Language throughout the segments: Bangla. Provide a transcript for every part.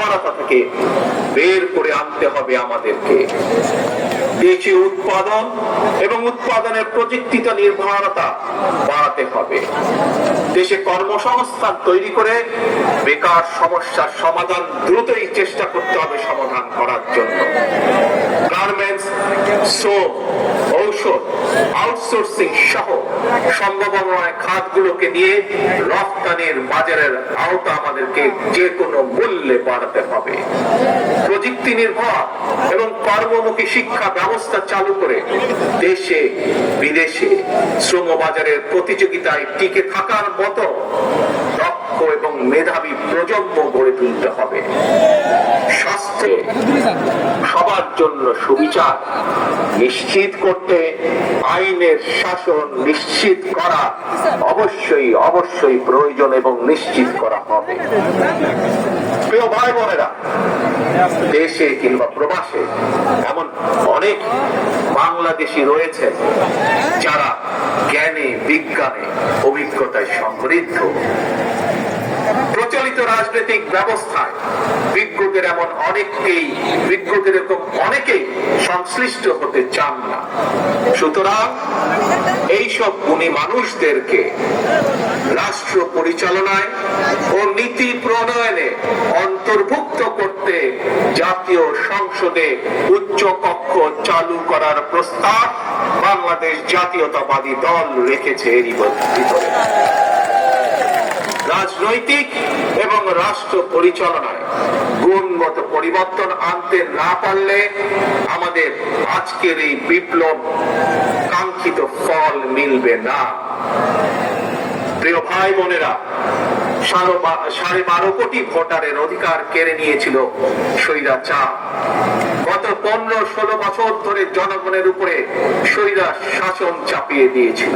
নির্ভরতা থেকে বের করে আনতে হবে আমাদেরকে। দেশে উৎপাদন এবং উৎপাদনের প্রযুক্তিতে নির্ভরতা বাড়াতে হবে। দেশে কর্মসংস্থান তৈরি করে বেকার সমস্যার সমাধান দ্রুতই চেষ্টা করতে হবে সমাধান করার জন্য। গার্মেন্টস, শ্রম, ঔষধ, আউটসোর্সিং সহ সম্ভাবনাময় খাতগুলোকে নিয়ে রপ্তানির বাজারের আওতা আমাদেরকে যে কোনো মূল্যে বাড়াতে হবে। প্রযুক্তি নির্ভর এবং কর্মমুখী শিক্ষা ব্যবস্থা চালু করে দেশে বিদেশে শ্রম বাজারের প্রতিযোগিতায় টিকে থাকার মতো দক্ষ এবং মেধাবী প্রজন্ম গড়ে তুলতে হবে। স্বাস্থ্য সবার জন্য সুবিচার নিশ্চিত করতে আইনের শাসন নিশ্চিত করা অবশ্যই প্রয়োজন এবং নিশ্চিত করা হবে। প্রিয় ভাই বোনেরা, দেশে কিংবা প্রবাসে এমন অনেক বাংলাদেশী রয়েছেন যারা জ্ঞানে বিজ্ঞানে অভিজ্ঞতায় সমৃদ্ধ। প্রচলিত রাজনৈতিক ব্যবস্থায় বিজ্ঞদের এরকম অনেকেই সংশ্লিষ্ট হতে চান না। সুতরাং এইসব গুণী মানুষদেরকে রাষ্ট্র পরিচালনায় ও নীতি প্রণয়নে অন্তর্ভুক্ত করতে জাতীয় সংসদে উচ্চ কক্ষ চালু করার প্রস্তাব বাংলাদেশ জাতীয়তাবাদী দল রেখেছে এরই ভিতরে। রাজনৈতিক এবং রাষ্ট্র পরিচালনায় গুণগত পরিবর্তন আনতে না পারলে আমাদের আজকের এই বিপ্লব কাঙ্ক্ষিত ফল মিলবে না। প্রিয় ভাই বোনেরা, 12.5 কোটি ভোটারের অধিকার কেড়ে নিয়েছিল স্বৈরাচার। গত 15-16 বছর ধরে জনগণের উপরে স্বৈরাচার শাসন চাপিয়ে দিয়েছিল।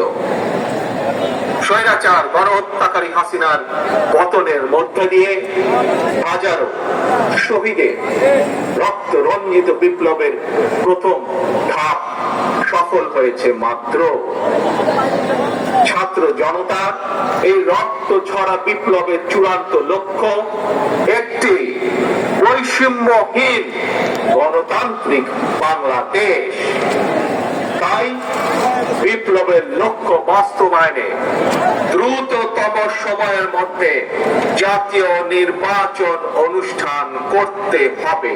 স্বৈরাচার গণহত্যাকারী হাসিনার পতনের মধ্য দিয়ে হাজারো শহীদের রক্ত রঞ্জিত বিপ্লবের প্রথম ধাপ সফল হয়েছে মাত্র। ছাত্র জনতার এই রক্ত ঝরা বিপ্লবের চূড়ান্ত লক্ষ্য একটি বৈষম্যহীন গণতান্ত্রিক বাংলাদেশ। তাই বিপ্লবের লক্ষ্য বাস্তবায়নে দ্রুততম সময়ের মধ্যে জাতীয় নির্বাচন অনুষ্ঠান করতে হবে।